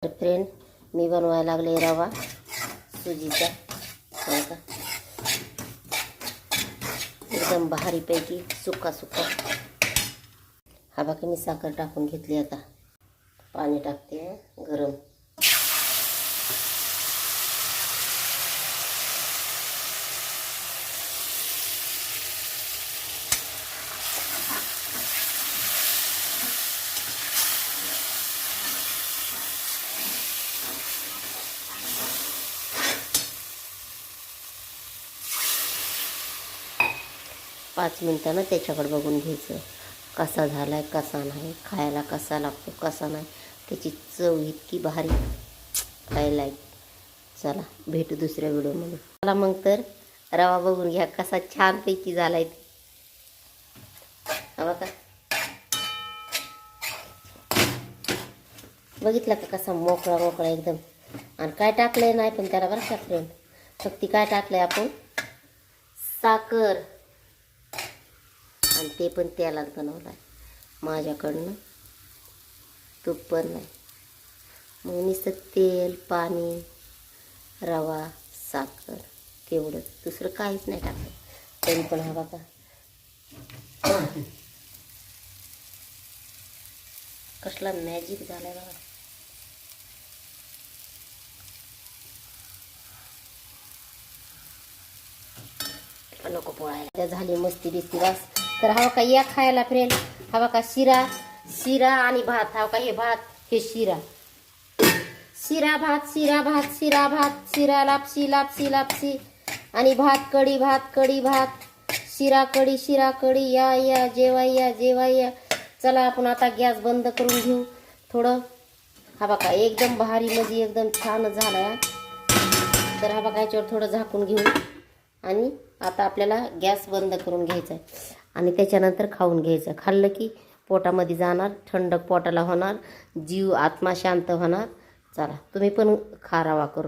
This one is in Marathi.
तर फ्रेंड मी बनवायला लागले रवा सुजीचा का एकदम भारीपैकी सुका सुका। हा बाकी मी साखर टाकून घेतली, आता पाणी टाकते गरम। 5 मिनिटानं त्याच्याकडे बघून घ्यायचं कसा झालाय कसा नाही, खायला कसा लागतो कसा नाही, त्याची चव इतकी भारी खायला। चला भेटू दुसऱ्या व्हिडिओमध्ये। चला मग तर रवा बघून घ्या कसा छानपैकी झालाय ते। बघा बघितलं का कसा मोकळा मोकळा एकदम। आणि काय टाकलंय नाही पण त्याला बरं का फ्रेंड, फक्त काय टाकलंय आपण साखर, आणि ते पण तेलात बनवलाय, माझ्याकडनं तूप पण नाही। मग नुसतं तेल पाणी रवा साखर तेवढंच, दुसरं काहीच नाही टाकलं तरी पण। हा बघा कसला मॅजिक झालाय बघा। नको पोळायला झाली मस्ती बिस्ती बस। तर हा का या खायला फ्रेंड, हा का शिरा शिरा आणि भात, हा का हे भात हे शिरा, शिरा भात शिरा भात शिरा भात शिरा लापशी लापशी लापशी, आणि भात कढी शिरा कढी या या जेवाय। चला आपण आता गॅस बंद करून घेऊ थोडं। हा बघा एकदम भारी म्हणजे एकदम छान झाला। तर हा बघा याच्यावर थोडं झाकून घेऊ, आणि आता आपल्याला गॅस बंद करून घ्यायचा आहे, आणि त्याच्यानंतर खाऊन घ्यायचं। खाल्लं की पोटामध्ये जाणार, थंड पोटाला होणार, जीव आत्मा शांत होणार। चला तुम्ही पण खा रवा करून।